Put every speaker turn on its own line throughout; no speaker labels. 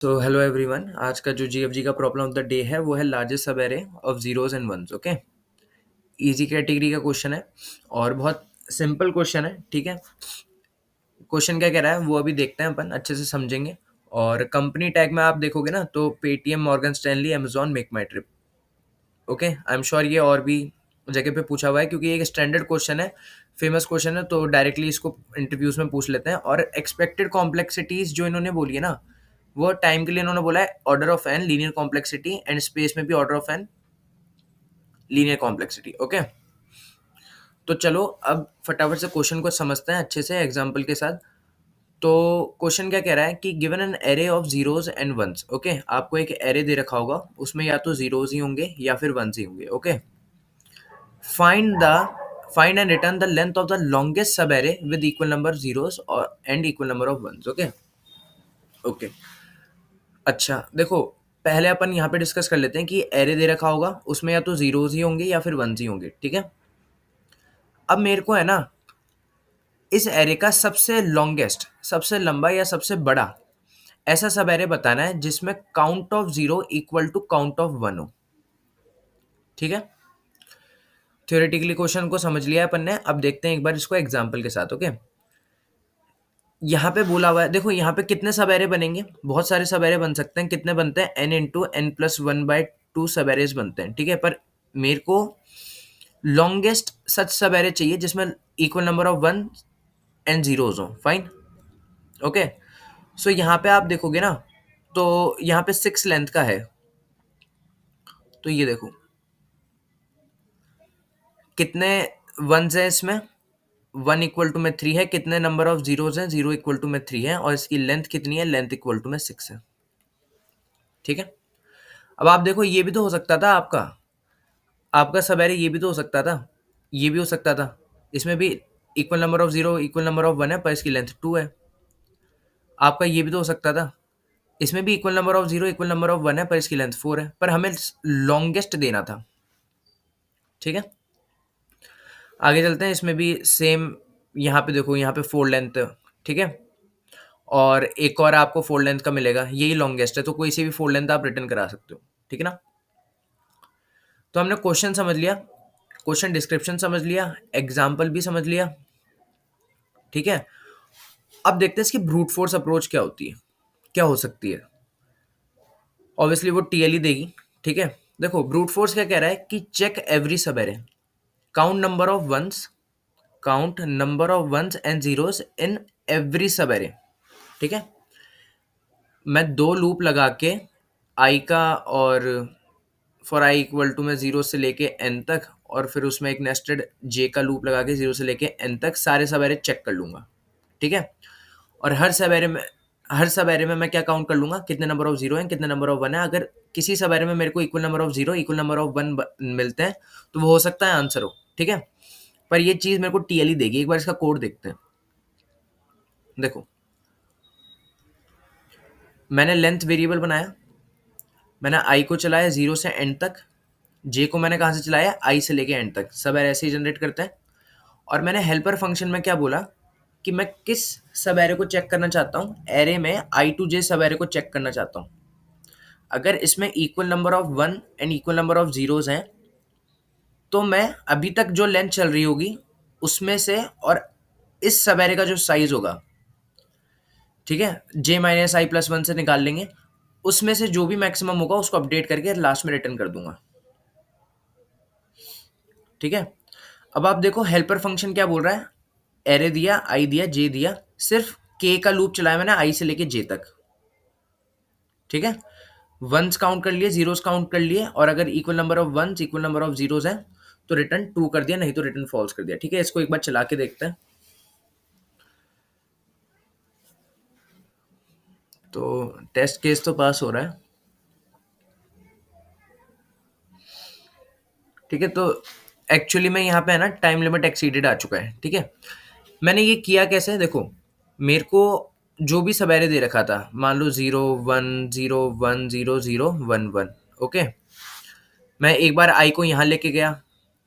तो hello everyone, आज का जो जीएफजी का प्रॉब्लम ऑफ द डे है वो है largest sub array of zeros and ones. Okay, easy category का क्वेश्चन है और बहुत सिंपल क्वेश्चन है। ठीक है, क्वेश्चन क्या कह रहा है वो अभी देखते हैं, अपन अच्छे से समझेंगे। और कंपनी टैग में आप देखोगे ना तो Paytm, Morgan Stanley, Amazon, make my trip. Okay, I am sure ये और भी जगह पे पूछा हुआ है क्योंकि ये एक स्टैंडर्ड क्वेश्चन है, फेमस क्वेश्चन है, तो डायरेक्टली इसको इंटरव्यूज में पूछ लेते हैं। और एक्सपेक्टेड कॉम्प्लेक्सिटीज जो इन्होंने बोली है ना, वो टाइम के लिए इन्होंने बोला है order of N linear complexity, and space में भी order of N linear complexity. Okay, तो चलो अब फटाफट से क्वेश्चन को समझते हैं अच्छे से एग्जाम्पल के साथ। तो क्वेश्चन क्या कह रहा है कि given an array of zeros and ones. Okay, आपको एक एरे दे रखा होगा, उसमें या तो जीरोस ही होंगे या फिर वंस ही होंगे। Okay, find the find and return the length of the longest subarray with equal number of zeros or and equal number of ones. Okay, okay, अच्छा देखो, पहले अपन यहाँ पे डिस्कस कर लेते हैं कि एरे दे रखा होगा, उसमें या तो जीरोस ही होंगे या फिर वंस ही होंगे। ठीक है, अब मेरे को है ना इस एरे का सबसे लॉन्गेस्ट, सबसे लंबा या सबसे बड़ा ऐसा सब एरे बताना है जिसमें count of zero equal to count of one हो। ठीक है, थ्योरेटिकली क्वेश्चन को समझ लिया है अपन ने, अब देखते हैं एक बार इसको एग्जाम्पल के साथ। ओके, यहाँ पे बोला हुआ है, देखो यहाँ पे कितने सब एरे बनेंगे, बहुत सारे सब एरे बन सकते हैं। कितने बनते हैं? N into N plus one by two sub arrays बनते हैं। ठीक है, पर मेरे को लॉन्गेस्ट सच सब एरे चाहिए जिसमें equal number of one and zeros हो। Fine, okay. सो यहाँ पे आप देखोगे ना तो यहाँ पे 6 लेंथ का है, तो ये देखो कितने वंस है इसमें, वन इक्वल टू में 3 है, कितने नंबर ऑफ जीरोज हैं, 0 इक्वल टू में 3 है, और इसकी लेंथ कितनी है, लेंथ इक्वल टू में 6 है। ठीक है, अब आप देखो ये भी तो हो सकता था, आपका आपका सब एरे ये भी तो हो सकता था, ये भी हो सकता था, इसमें भी equal number of zero equal number of one है पर इसकी लेंथ 2 है। आपका ये भी तो हो सकता था, इसमें भी equal number of zero equal number of one है पर इसकी लेंथ 4 है, पर हमें लॉन्गेस्ट देना था। ठीक है, आगे चलते हैं, इसमें भी सेम, यहाँ पे देखो यहाँ पे 4 लेंथ। ठीक है, और एक और आपको 4 लेंथ का मिलेगा, यही लॉन्गेस्ट है, तो कोई सी भी 4 लेंथ आप रिटर्न करा सकते हो। ठीक है ना, तो हमने क्वेश्चन समझ लिया, क्वेश्चन डिस्क्रिप्शन समझ लिया, एग्जाम्पल भी समझ लिया। ठीक है, अब देखते हैं इसकी ब्रूट फोर्स अप्रोच क्या होती है, क्या हो सकती है। ऑब्वियसली वो टीएल ही देगी। ठीक है, देखो ब्रूट फोर्स क्या कह रहा है कि check every sub array, count number of ones, count number of ones and zeros in every sub array. ठीक है, मैं 2 लूप लगा के आई का, और फॉर आई इक्वल टू में 0 से लेके एन तक, और फिर उसमें एक नेस्टेड जे का लूप लगा के 0 से लेके एन तक सारे सब एरे चेक कर लूंगा। ठीक है, और हर सब एरे में मैं क्या काउंट कर लूंगा, कितने नंबर ऑफ जीरो है, कितने नंबर ऑफ वन है। अगर किसी सब एरे में मेरे को equal number of zero equal number of one मिलते हैं तो वो हो सकता है आंसर हो। ठीक है, पर ये चीज मेरे को टीएल देगी। एक बार इसका कोड देखते हैं। देखो, मैंने लेंथ वेरिएबल बनाया, मैंने आई को चलाया 0 से एंड तक, जे को मैंने कहाँ से चलाया, आई से लेके एंड तक, सब एरे ऐसे ही जनरेट करते हैं। और मैंने हेल्पर फंक्शन में क्या बोला कि मैं किस सब एरे को चेक करना चाहता हूँ, एरे में आई टू जे सब एरे को चेक करना चाहता हूँ। अगर इसमें equal number of one and equal number of zeros हैं तो मैं अभी तक जो लेंथ चल रही होगी उसमें से, और इस सब एरे का जो साइज होगा, ठीक है, जे माइनस आई प्लस वन से निकाल लेंगे, उसमें से जो भी मैक्सिमम होगा उसको अपडेट करके लास्ट में रिटर्न कर दूंगा। ठीक है, अब आप देखो हेल्पर फंक्शन क्या बोल रहा है, एरे दिया, आई दिया, जे दिया, सिर्फ के का लूप चलाया मैंने आई से लेके जे तक। ठीक है, वंस काउंट कर लिए, जीरोस काउंट कर लिए, और अगर equal number of ones equal number of zeros है तो रिटर्न ट्रू कर दिया, नहीं तो रिटर्न फॉल्स कर दिया। ठीक है, इसको एक बार चला के देखते हैं। तो टेस्ट केस तो पास हो रहा है। ठीक है, तो एक्चुअली में यहाँ पे है ना टाइम लिमिट एक्सीडेड आ चुका है। ठीक है, मैंने ये किया कैसे, देखो मेरे को जो भी सवेरे दे रखा था, मान लो 0 1 0 1 0 0 1 1। ओके, मैं एक बार आई को यहाँ लेके गया,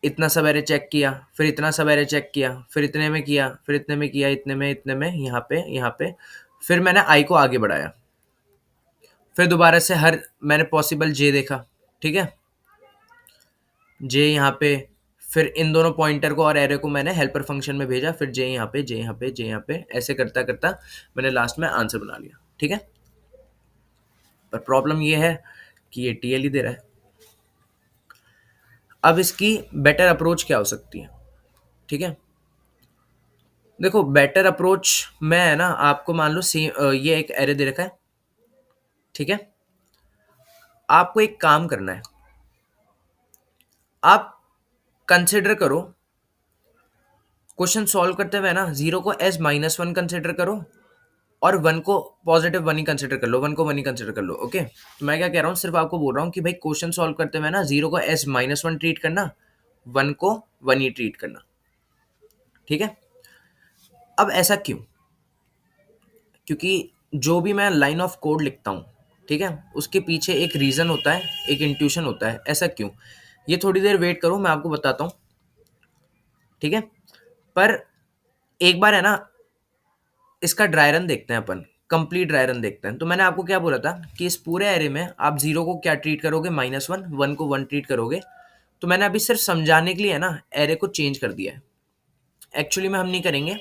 इतना सवेरे चेक किया, फिर इतना सवेरे चेक किया, फिर इतने में किया, फिर इतने में किया, इतने में, इतने में, यहाँ पे, यहाँ पे, फिर मैंने आई को आगे बढ़ाया, फिर दोबारा से हर मैंने पॉसिबल जे देखा, ठीक है, जे यहाँ पे, फिर इन दोनों पॉइंटर को और एरे को मैंने हेल्पर फंक्शन में भेजा, फिर जे यहाँ पे, जे यहाँ पे, जे यहाँ पे, ऐसे करता करता मैंने लास्ट में आंसर बना लिया, ठीक है। पर प्रॉब्लम ये है कि ये टीएल ही दे रहा है। अब इसकी बेटर अप्रोच क्या हो सकती है, ठीक है। देखो बेटर अप्रोच में है ना, आपको मान लो ये एक एरे दे रखा है, ठीक है। आपको एक काम करना है, आप कंसिडर करो क्वेश्चन सॉल्व करते हुए ना, जीरो को एज -1 कंसिडर करो और वन को पॉजिटिव वन ही कंसिडर कर लो, वन को वन ही कंसिडर कर लो, ओके। तो मैं क्या कह रहा हूँ, सिर्फ आपको बोल रहा हूँ कि भाई क्वेश्चन सॉल्व करते हुए ना, जीरो को एज -1 ट्रीट करना, वन को वन ही ट्रीट करना, ठीक है। अब ऐसा क्यों? क्योंकि जो भी मैं लाइन ऑफ कोड लिखता हूँ, ठीक है, उसके पीछे एक रीज़न होता है, एक इंट्यूशन होता है। ऐसा क्यों? ये थोड़ी देर वेट करो, मैं आपको बताता हूँ, ठीक है। पर एक बार है ना, इसका ड्राई रन देखते हैं अपन, कंप्लीट ड्राई रन देखते हैं। तो मैंने आपको क्या बोला था कि इस पूरे एरे में आप जीरो को क्या ट्रीट करोगे, -1, वन को वन ट्रीट करोगे। तो मैंने अभी सिर्फ समझाने के लिए है ना एरे को चेंज कर दिया है। एक्चुअली में हम नहीं करेंगे,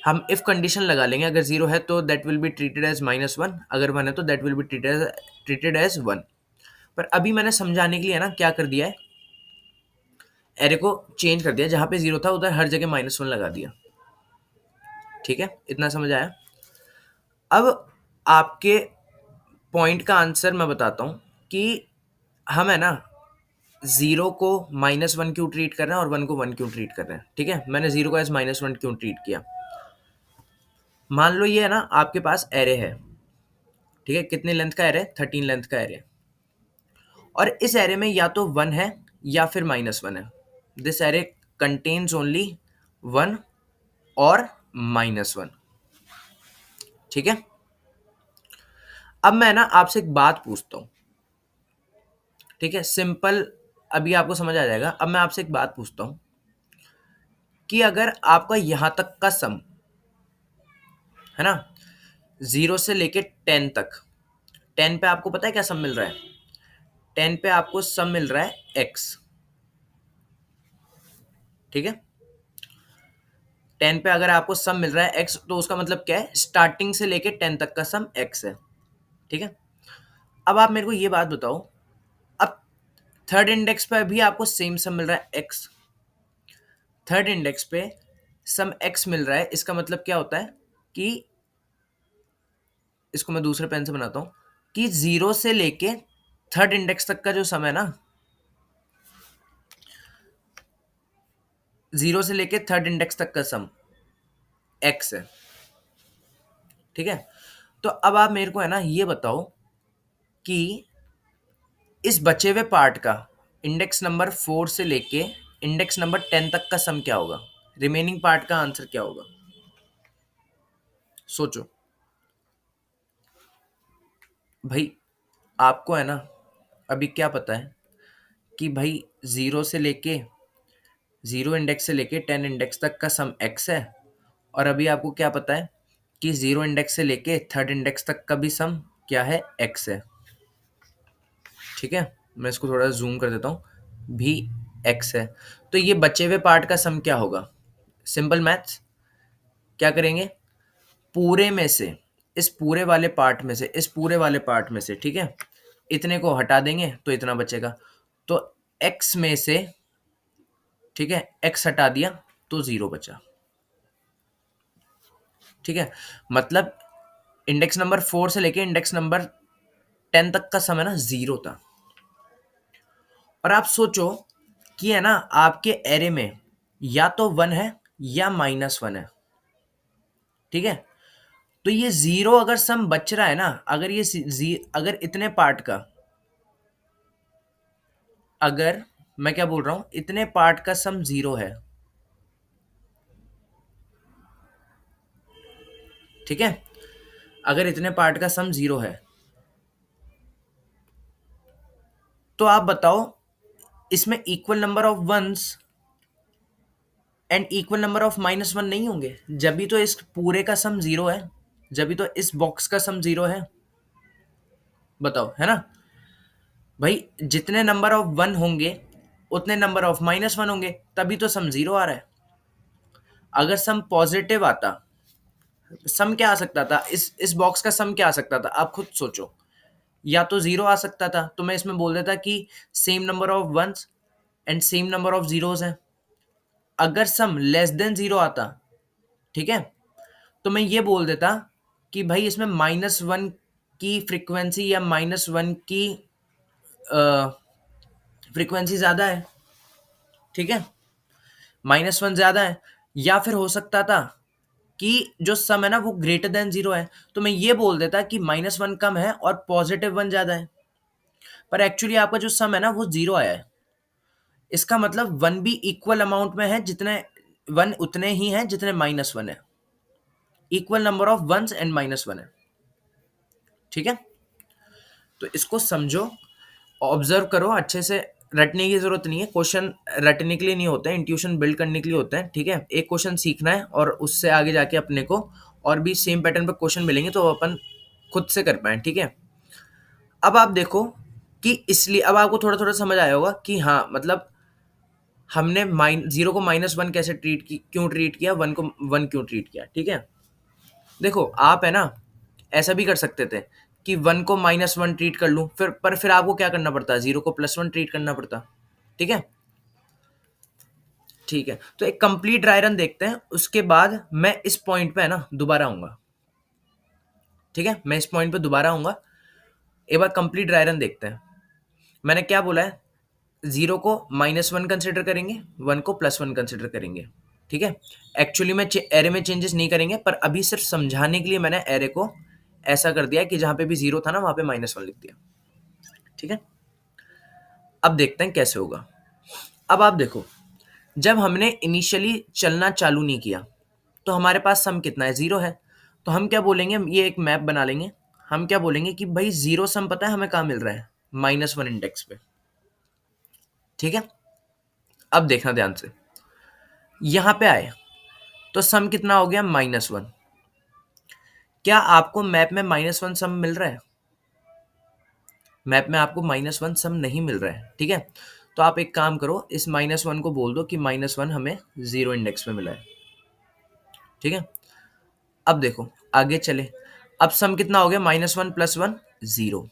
हम इफ कंडीशन लगा लेंगे, अगर जीरो है तो that will be treated as -1, अगर वन है तो that will be treated as one. पर अभी मैंने समझाने के लिए है ना क्या कर दिया है, एरे को चेंज कर दिया, जहां पे जीरो था उधर हर जगह -1 लगा दिया, ठीक है। इतना समझ आया? अब आपके पॉइंट का आंसर मैं बताता हूं कि हम है ना जीरो को -1 क्यों ट्रीट कर रहे हैं और वन को वन क्यों ट्रीट कर रहे हैं, ठीक है। मैंने जीरो को एज -1 क्यों ट्रीट किया, मान लो ये है ना आपके पास एरे है, ठीक है। कितने लेंथ का एरे? 13 लेंथ का एरे। और इस एरे में या तो वन है या फिर -1 है। This array contains only one और -1, ठीक है। अब मैं ना आपसे एक बात पूछता हूं, ठीक है, सिंपल, अभी आपको समझ आ जाएगा। अब मैं आपसे एक बात पूछता हूं कि अगर आपका यहां तक का सम है ना, 0 से लेके 10 तक, 10 पे आपको पता है क्या सम मिल रहा है? 10 पे आपको सम मिल रहा है x, ठीक है। 10 पे अगर आपको सम मिल रहा है x, तो उसका मतलब क्या है, स्टार्टिंग से लेके 10 तक का सम x है, ठीक है। अब आप मेरे को ये बात बताओ, अब थर्ड इंडेक्स पे भी आपको सेम सम मिल रहा है x, थर्ड इंडेक्स पे सम x मिल रहा है, इसका मतलब क्या होता है कि, इसको मैं दूसरे पेन से बनाता हूं, कि 0 से लेके थर्ड इंडेक्स तक का जो सम है ना, 0 से लेके थर्ड इंडेक्स तक का सम x है, ठीक है। तो अब आप मेरे को है ना ये बताओ कि इस बचे हुए पार्ट का इंडेक्स नंबर 4 से लेके इंडेक्स नंबर 10 तक का सम क्या होगा, रिमेनिंग पार्ट का आंसर क्या होगा? सोचो भाई, आपको है ना अभी क्या पता है कि भाई जीरो इंडेक्स से लेके 10 इंडेक्स तक का सम x है, और अभी आपको क्या पता है कि जीरो इंडेक्स से लेके थर्ड इंडेक्स तक का भी सम क्या है, x है, ठीक है। मैं इसको थोड़ा जूम कर देता हूँ, भी x है। तो ये बचे हुए पार्ट का सम क्या होगा? सिंपल मैथ्स, क्या करेंगे, पूरे में से, इस पूरे वाले पार्ट में से, इस पूरे वाले पार्ट में से, ठीक है, इतने को हटा देंगे तो इतना बचेगा। तो x में से, ठीक है, x हटा दिया तो 0 बचा, ठीक है। मतलब इंडेक्स नंबर 4 से लेके इंडेक्स नंबर 10 तक का सम है ना 0 था। और आप सोचो कि है ना आपके एरे में या तो 1 है या -1 है, ठीक है। तो ये 0 अगर सम बच रहा है ना, अगर ये अगर इतने पार्ट का, अगर मैं क्या बोल रहा हूं, इतने पार्ट का सम 0 है, ठीक है, अगर इतने पार्ट का सम 0 है, तो आप बताओ इसमें equal number of ones and equal number of -1 नहीं होंगे? जब भी तो इस पूरे का सम 0 है, जब भी तो इस बॉक्स का सम 0 है। बताओ, है ना? भाई जितने नंबर ऑफ वन होंगे उतने नंबर ऑफ माइनस वन होंगे, तभी तो सम जीरो आ रहा है। अगर सम पॉजिटिव आता, सम क्या आ सकता था, इस बॉक्स का सम क्या आ सकता था, आप खुद सोचो। या तो जीरो आ सकता था, तो मैं इसमें बोल देता कि same number of ones and same number of zeros हैं। अगर सम लेस देन जीरो आता, ठीक है, तो मैं ये बोल देता कि भाई इसमें माइनस वन की फ्रीक्वेंसी या माइनस वन की फ्रीक्वेंसी ज्यादा है, ठीक है, माइनस वन ज्यादा है। या फिर हो सकता था कि जो सम है ना वो ग्रेटर देन जीरो है, तो मैं ये बोल देता कि माइनस वन कम है और पॉजिटिव वन ज्यादा है। पर एक्चुअली आपका जो सम है ना वो जीरो आया है। इसका मतलब वन भी इक्वल अमाउंट में है, जितने वन उतने ही हैं जितने माइनस वन है। Equal number of ones and minus one है, ठीक है। तो इसको समझो, ऑब्जर्व करो अच्छे से। रटने की जरूरत नहीं है, क्वेश्चन रटने के लिए नहीं होते हैं, इंट्यूशन बिल्ड करने के लिए होते हैं, ठीक है। एक क्वेश्चन सीखना है और उससे आगे जाके अपने को और भी सेम पैटर्न पे क्वेश्चन मिलेंगे तो वो अपन खुद से कर पाए, ठीक है। अब आप देखो कि इसलिए अब आपको थोड़ा थोड़ा समझ आया होगा कि हाँ मतलब हमने जीरो को माइनस वन कैसे ट्रीट की, क्यों ट्रीट किया, वन को वन क्यों ट्रीट किया, ठीक है। देखो आप है ना, ऐसा भी कर सकते थे कि वन को माइनस वन ट्रीट कर लूं, फिर आपको क्या करना पड़ता है, जीरो को प्लस वन ट्रीट करना पड़ता, ठीक है। ठीक है, तो एक कंप्लीट ड्राई रन देखते हैं, उसके बाद मैं इस पॉइंट पे है ना दोबारा आऊंगा, ठीक है। मैं इस पॉइंट पे दोबारा आऊंगा, एक बार कंप्लीट ड्राई रन देखते हैं। मैंने क्या बोला है, जीरो को माइनस वन कंसिडर करेंगे, वन को प्लस वन कंसिडर करेंगे, ठीक है। एक्चुअली में एरे में चेंजेस नहीं करेंगे, पर अभी सिर्फ समझाने के लिए मैंने एरे को ऐसा कर दिया कि जहां पे भी जीरो था ना वहां पे माइनस वन लिख दिया, ठीक है। अब देखते हैं कैसे होगा। अब आप देखो, जब हमने इनिशियली चलना चालू नहीं किया तो हमारे पास सम कितना है, जीरो है। तो हम क्या बोलेंगे, ये एक मैप बना लेंगे। हम क्या बोलेंगे कि भाई जीरो सम पता है हमें कहाँ मिल रहा है, माइनस वन इंडेक्स पे, ठीक है। अब देखना ध्यान से, यहां पे आए तो सम कितना हो गया, माइनस वन। क्या आपको मैप में माइनस वन सम मिल रहा है? मैप में आपको माइनस वन सम नहीं मिल रहा है, ठीक है। तो आप एक काम करो, इस माइनस वन को बोल दो कि माइनस वन हमें जीरो इंडेक्स में मिला है, ठीक है। अब देखो आगे चले, अब सम कितना हो गया, minus one plus one zero.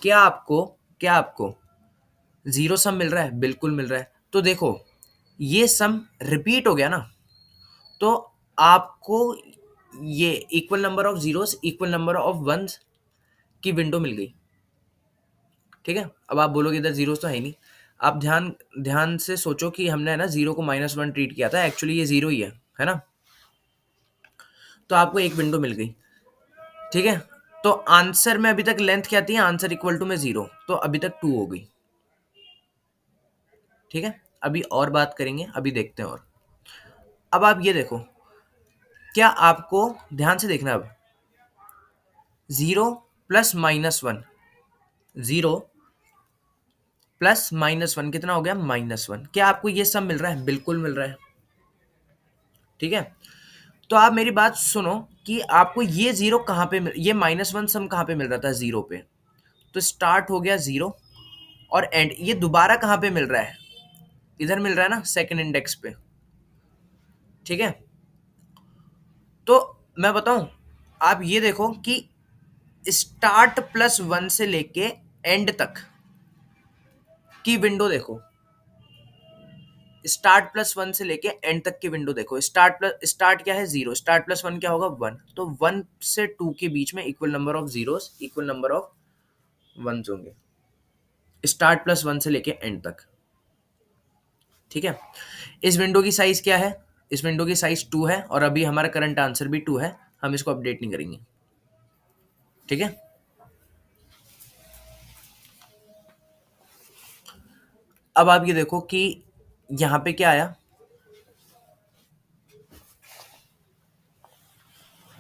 क्या आपको जीरो सम मिल रहा है? बिल्कुल मिल रहा है। तो देखो ये सम रिपीट हो गया ना, तो आपको ये equal number of zeros equal number of ones की विंडो मिल गई, ठीक है। अब आप बोलोगे इधर जीरोस तो है ही नहीं। आप ध्यान ध्यान से सोचो कि हमने है ना जीरो को माइनस वन ट्रीट किया था, एक्चुअली ये जीरो ही है ना। तो आपको एक विंडो मिल गई, ठीक है। तो आंसर में अभी तक लेंथ क्या थी, आंसर इक्वल टू में जीरो, तो अभी तक टू हो गई, ठीक है। अभी और बात करेंगे, अभी देखते हैं और। अब आप ये देखो, क्या आपको ध्यान से देखना, अब zero plus minus one, zero plus minus one कितना हो गया, माइनस वन। क्या आपको ये सब मिल रहा है? बिल्कुल मिल रहा है, ठीक है। तो आप मेरी बात सुनो कि आपको ये जीरो कहां पे ये माइनस वन सम कहां पे मिल रहा था, जीरो पे। तो स्टार्ट हो गया जीरो और एंड ये दोबारा कहां पे मिल रहा है, इधर मिल रहा है ना, सेकंड इंडेक्स पे, ठीक है। तो मैं बताऊं, आप ये देखो कि स्टार्ट प्लस वन से लेके एंड तक की विंडो देखो, स्टार्ट प्लस वन से लेके एंड तक की विंडो देखो। स्टार्ट क्या है, जीरो, स्टार्ट प्लस वन क्या होगा, वन। तो वन से टू के बीच में equal number of zeros equal number of ones होंगे, स्टार्ट प्लस वन से लेके एंड तक, ठीक है। इस विंडो की साइज क्या है, इस विंडो की साइज टू है, और अभी हमारा करंट आंसर भी टू है, हम इसको अपडेट नहीं करेंगे, ठीक है। अब आप ये देखो कि यहां पे क्या आया,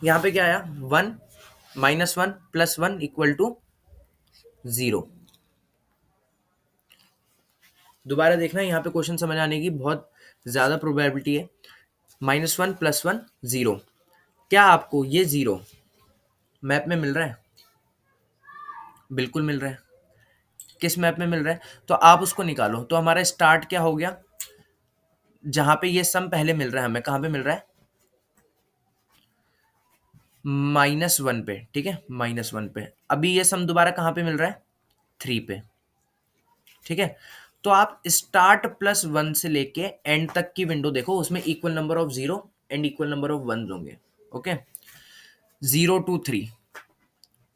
यहां पे क्या आया, one minus one plus one equal to zero. दोबारा देखना, यहाँ पे क्वेश्चन समझ आने की बहुत ज्यादा प्रोबेबिलिटी है। Minus one plus one zero, क्या आपको ये जीरो मैप में मिल रहा है? बिल्कुल मिल रहा है। किस मैप में मिल रहा है? तो आप उसको निकालो। तो हमारा स्टार्ट क्या हो गया? जहां पे ये सम पहले मिल रहा है हमें, कहां पे मिल रहा है? -1 पे, ठीक है, -1 पे। अभी ये सम दोबारा कहां पे मिल रहा है? 3 पे, ठीक है। तो आप स्टार्ट +1 से लेके एंड तक की विंडो देखो, उसमें equal number of zero and equal number of one होंगे। ओके, 0 to 3,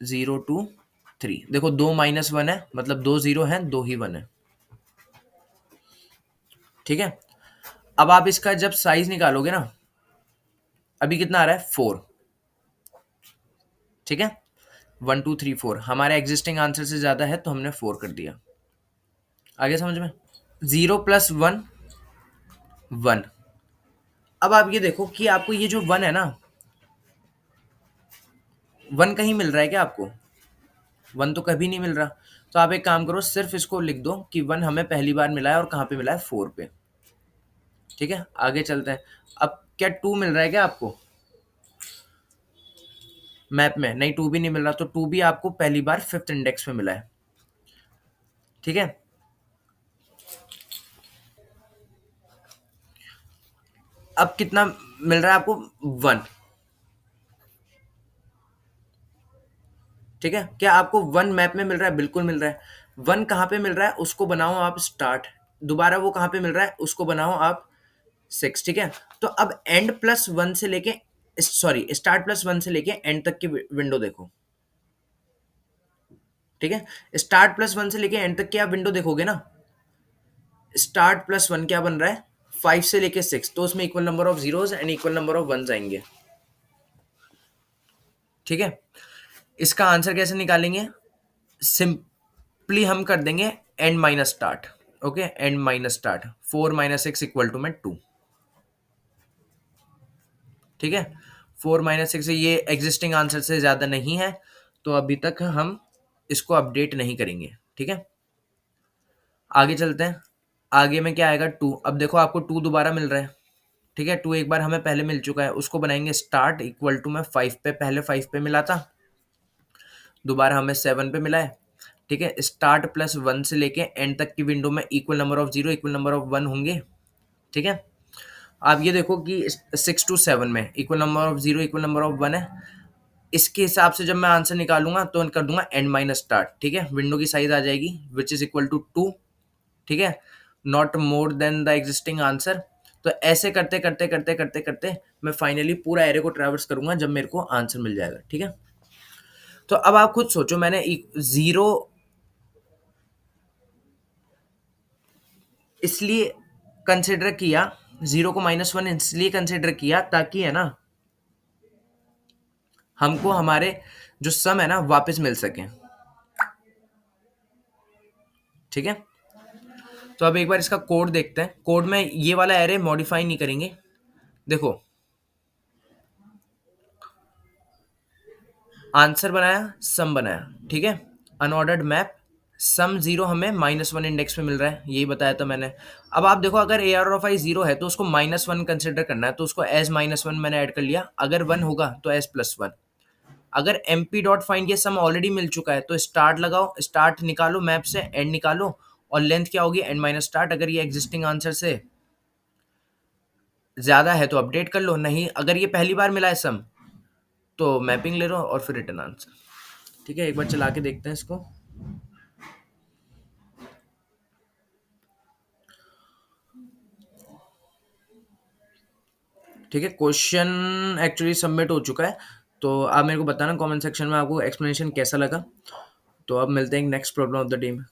0 to 3, देखो 2 -1 है, मतलब 2 जीरो है, 2 ही 1 है, ठीक है। अब आप इसका जब साइज निकालोगे ना, अभी कितना आ रहा है? 4, ठीक है। 1 2 3 4 हमारे एग्जिस्टिंग आंसर से ज्यादा है, तो हमने 4 कर दिया। आगे समझ में? 0 + 1 1। अब आप ये देखो कि आपको ये जो 1 है ना, 1 कहीं मिल रहा है क्या आपको? 1 तो कभी नहीं मिल रहा। तो आप एक काम करो, सिर्फ इसको लिख दो कि 1 हमें पहली बार मिला है, और कहाँ पे मिला है? 4 पे, ठीक है। आगे चलते हैं। अब क्या 2 मिल रहा है क्या आपको मैप में? नहीं, 2 भी नहीं मिल रहा। तो 2 भी आपको पहली बार 5th इंडेक्स में मिला है, ठीक है। अब कितना मिल रहा है आपको? 1, ठीक है। क्या आपको 1 मैप में मिल रहा है? बिल्कुल मिल रहा है। 1 कहाँ पे मिल रहा है? उसको बनाओ आप स्टार्ट। दोबारा वो कहाँ पे मिल रहा है? उसको बनाओ आप 6, ठीक है। तो अब एंड +1 से लेके, सॉरी, स्टार्ट +1 से लेके एंड तक की विंडो देखो, ठीक है। स्टार्ट +1 से लेके एंड तक की आप विंडो देखोगे ना, स्टार्ट +1 क्या बन रहा है? 5 से लेके 6, तो उसमें equal number of zeros and equal number of ones आएंगे, ठीक है। इसका आंसर कैसे निकालेंगे? सिंपली हम कर देंगे and minus start. Okay, and minus start, 4 - 6 = में 2, ठीक है। 4 - 6, ये एग्जिस्टिंग आंसर से ज्यादा नहीं है, तो अभी तक हम इसको अपडेट नहीं करेंगे, ठीक है। आगे चलते हैं। आगे में क्या आएगा? 2। अब देखो आपको 2 दोबारा मिल रहा है, ठीक है। 2 एक बार हमें पहले मिल चुका है, उसको बनाएंगे स्टार्ट इक्वल टू में 5 पे, पहले 5 पे मिला था, दोबारा हमें 7 पे मिला है, ठीक है। स्टार्ट +1 से लेके एंड तक की विंडो में equal number of zero equal number of one होंगे, ठीक है। आप ये देखो कि 6 to 7 में equal number of zero equal number of one है। इसके हिसाब से जब मैं आंसर निकालूंगा तो कर दूंगा एंड माइनस स्टार्ट, ठीक है। विंडो की साइज आ जाएगी विच इज इक्वल टू 2, ठीक है, not more than the existing answer. तो ऐसे करते करते करते करते करते मैं फाइनली पूरा एरे को ट्रैवर्स करूंगा जब मेरे को आंसर मिल जाएगा, ठीक है। तो अब आप खुद सोचो, मैंने जीरो इसलिए कंसिडर किया, जीरो को -1 इसलिए कंसिडर किया ताकि है ना, हमको हमारे जो सम है ना वापस मिल सके, ठीक है। तो अब एक बार इसका कोड देखते हैं। कोड में ये वाला एरे मॉडिफाई नहीं करेंगे। देखो, आंसर बनाया, सम बनाया, ठीक है, अनऑर्डर्ड मैप, सम जीरो हमें -1 इंडेक्स में मिल रहा है, यही बताया था मैंने। अब आप देखो, अगर A R of I zero है तो उसको -1 कंसिडर करना है, तो उसको एज -1 मैंने ऐड कर लिया। अगर 1 होगा तो एज +1। अगर एम पी डॉट फाइंड ये सम ऑलरेडी मिल चुका है तो स्टार्ट लगाओ, स्टार्ट निकालो मैप से, एंड निकालो, और लेंथ क्या होगी? And minus start. अगर ये एग्जिस्टिंग आंसर से ज्यादा है तो अपडेट कर लो, नहीं अगर ये पहली बार मिला है सम तो मैपिंग ले लो और फिर रिटर्न आंसर, ठीक है। एक बार चला के देखते हैं इसको। ठीक है, क्वेश्चन एक्चुअली सबमिट हो चुका है। तो आप मेरे को बताना कमेंट सेक्शन में आपको एक्सप्लेनेशन कैसा लगा। तो अब मिलते हैं next problem of the day में।